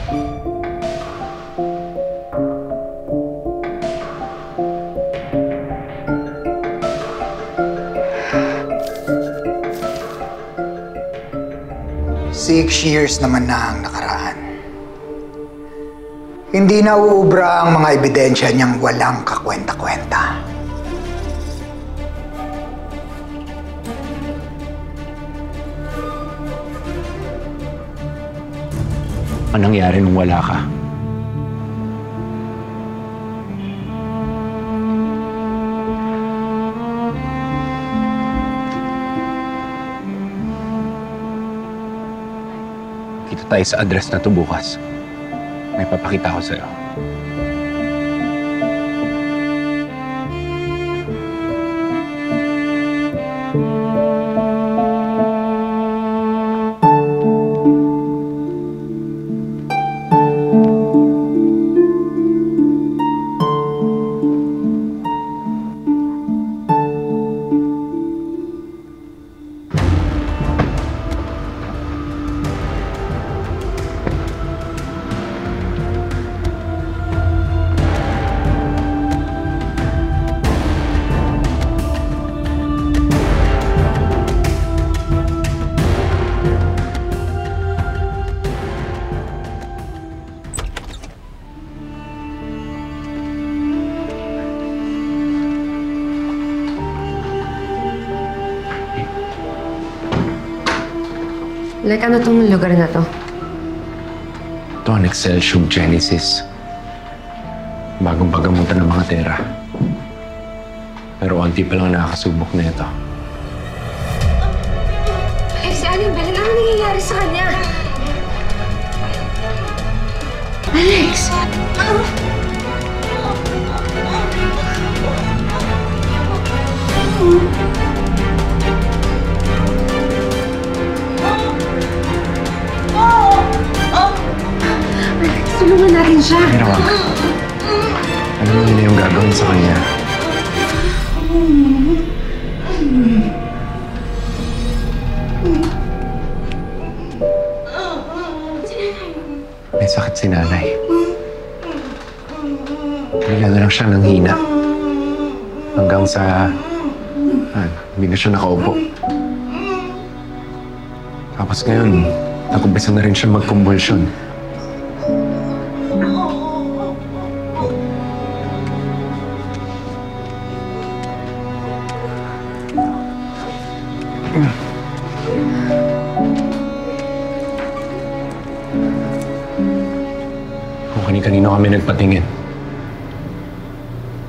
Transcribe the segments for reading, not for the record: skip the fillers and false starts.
Six years naman na ang nakaraan. Hindi na uubra ang mga ebidensya niyang walang kakwenta-kwenta. Anong nangyari nung wala ka? Kita tayo sa address na to bukas. May papakita ko sa'yo. Like, ano tong lugar na to? Ito ang Excelsior Genesis. Bagong paggamutan ng mga tera. Pero onti pa lang nakakasubok na ito. Eh, si Aling Belen, ano nangyayari sa kanya? Alex! Tulungan natin siya. Pero wag. Alam mo yun yung gagawin sa kanya. May sakit si nanay. Bigla na lang siya nanghina. Hanggang sa... hindi na siya nakaupo. Tapos ngayon, nag-umpisa na rin siya mag-convulsion. Kung kani-kanino kami nagpatingin.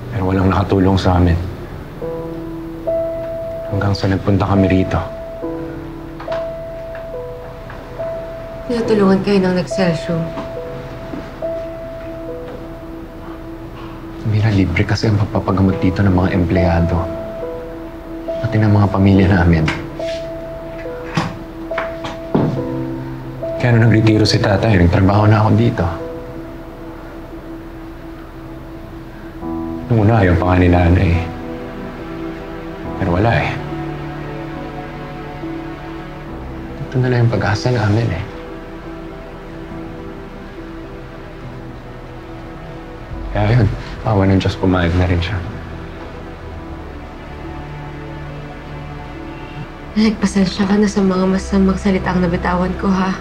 Pero walang nakatulong sa amin. Hanggang sa nagpunta kami rito. Tinutulungan kayo ng Excelsior. Mira, libre kasi ang pagpapagamot dito ng mga empleyado. Pati ng mga pamilya namin. Kaya nung nagretiro si tatay, nagtrabaho na ako dito. Nung una, ayaw pa nga ni nanay. Pero wala eh. Ito na lang yung pag-asa namin eh. Kaya yun, awa ng Diyos, pumayag na rin siya. Nagpasensya ka na sa mga masamang salitang nabitawan ko, ha?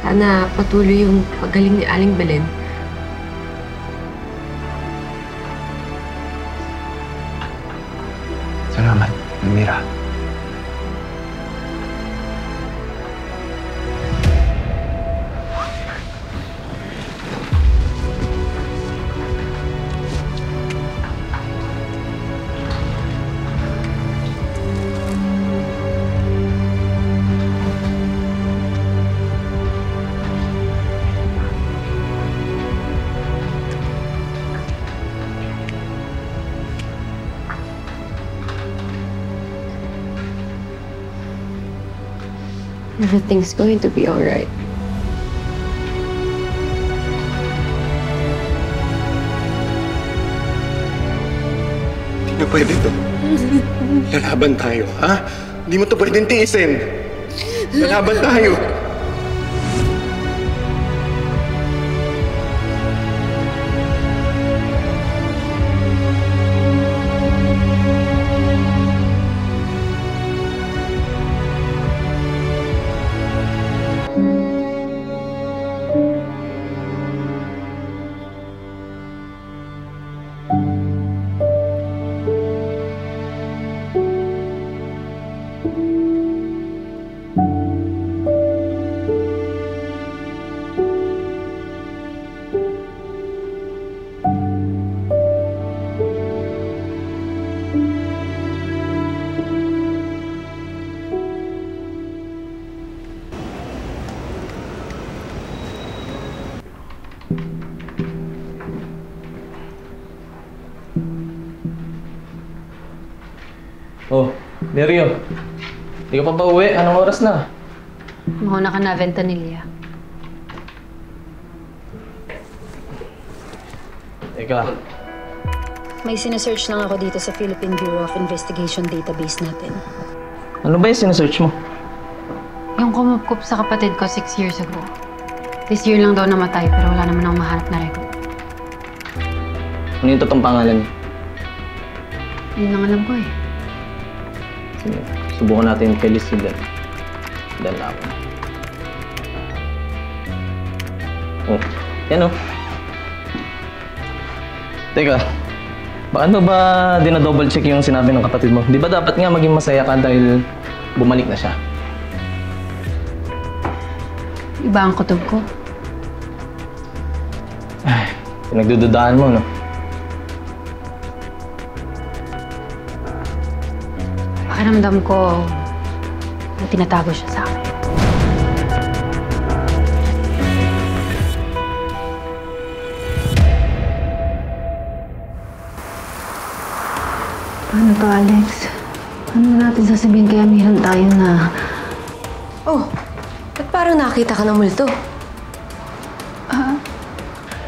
Sana patuloy yung paggaling ni Aling Belen. Salamat, Mira. Everything's going to be alright. Hindi na pwede to. Lalaban tayo, ha? Hindi mo to pwedeng tiisin. Lalaban tayo. Nerio, hindi ka pa ba uwi? Anong oras na? Mauna ka na, Ventanilla. Teka, May sinesearch lang ako dito sa Philippine Bureau of Investigation database natin. ano ba yung sinesearch mo? Yung kumupkup sa kapatid ko 6 years ago. This year lang daw namatay, pero wala naman akong mahanap na record. Ano yung totoong pangalan niya? Yun ang alam ko eh. Sige, subukan natin kay Liz si Dan. Dan na ako. Oh, yan oh. Teka, paano ba dinadouble check yung sinabi ng kapatid mo? Di ba dapat nga maging masaya ka dahil bumalik na siya? Iba ang kutob ko. Ay, pinagdududaan mo, no? Pakiramdam ko na tinatago siya sa akin. Paano to, Alex? Ano natin sasabihin kay Amiran tayo na... Oh, ba't parang nakita ka ng multo?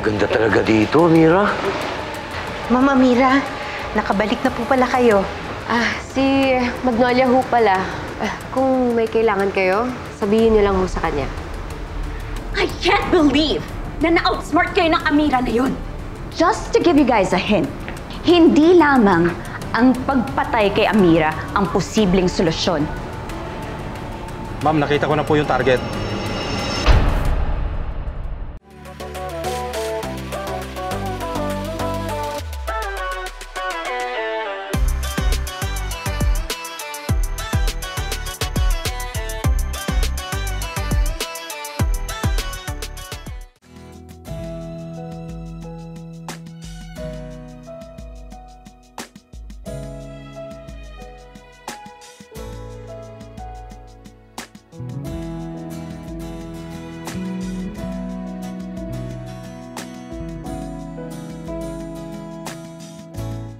Ganda talaga dito, Mira. Mama Mira, nakabalik na po pala kayo. Si Magnolia ho pala. Kung may kailangan kayo, sabihin niyo lang ho sa kanya. I can't believe na na-outsmart kayo ng Amira na yun. Just to give you guys a hint, hindi lamang ang pagpatay kay Amira ang posibleng solusyon. Ma'am, nakita ko na po yung target.